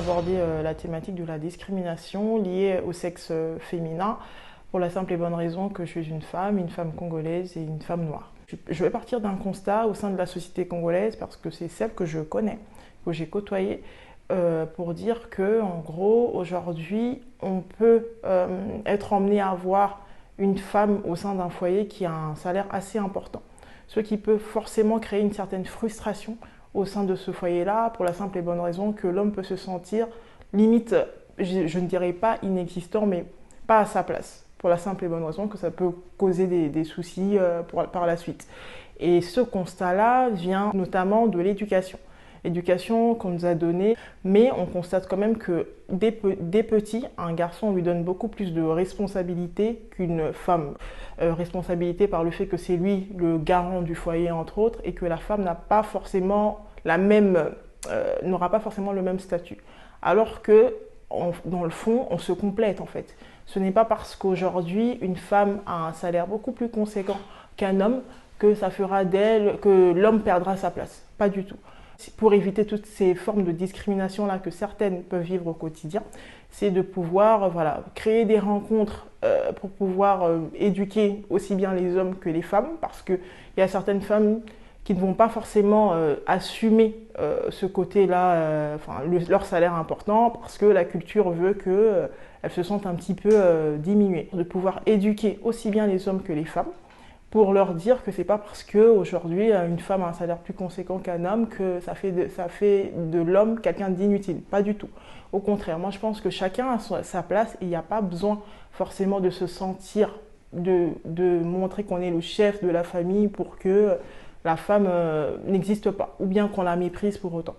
aborder la thématique de la discrimination liée au sexe féminin pour la simple et bonne raison que je suis une femme congolaise et une femme noire. Je vais partir d'un constat au sein de la société congolaise parce que c'est celle que je connais, que j'ai côtoyée, pour dire que en gros aujourd'hui on peut être emmené à voir une femme au sein d'un foyer qui a un salaire assez important, ce qui peut forcément créer une certaine frustration au sein de ce foyer-là, pour la simple et bonne raison que l'homme peut se sentir limite, je ne dirais pas inexistant, mais pas à sa place, pour la simple et bonne raison que ça peut causer des soucis par la suite. Et ce constat-là vient notamment de l'éducation. L'éducation qu'on nous a donnée, mais on constate quand même que dès petit, un garçon, on lui donne beaucoup plus de responsabilités qu'une femme. Responsabilité par le fait que c'est lui le garant du foyer, entre autres, et que la femme n'a pas forcément n'aura pas forcément le même statut. Alors que, dans le fond, on se complète en fait. Ce n'est pas parce qu'aujourd'hui, une femme a un salaire beaucoup plus conséquent qu'un homme que ça fera d'elle, que l'homme perdra sa place. Pas du tout. Pour éviter toutes ces formes de discrimination-là que certaines peuvent vivre au quotidien, c'est de pouvoir créer des rencontres pour pouvoir éduquer aussi bien les hommes que les femmes, parce qu'il y a certaines femmes qui ne vont pas forcément assumer ce côté-là, leur salaire important, parce que la culture veut qu'elles se sentent un petit peu diminuées. De pouvoir éduquer aussi bien les hommes que les femmes, pour leur dire que c'est pas parce qu'aujourd'hui une femme a un salaire plus conséquent qu'un homme que ça fait de l'homme quelqu'un d'inutile. Pas du tout. Au contraire, moi je pense que chacun a sa place et il n'y a pas besoin forcément de se sentir, de montrer qu'on est le chef de la famille pour que la femme n'existe pas, ou bien qu'on la méprise pour autant.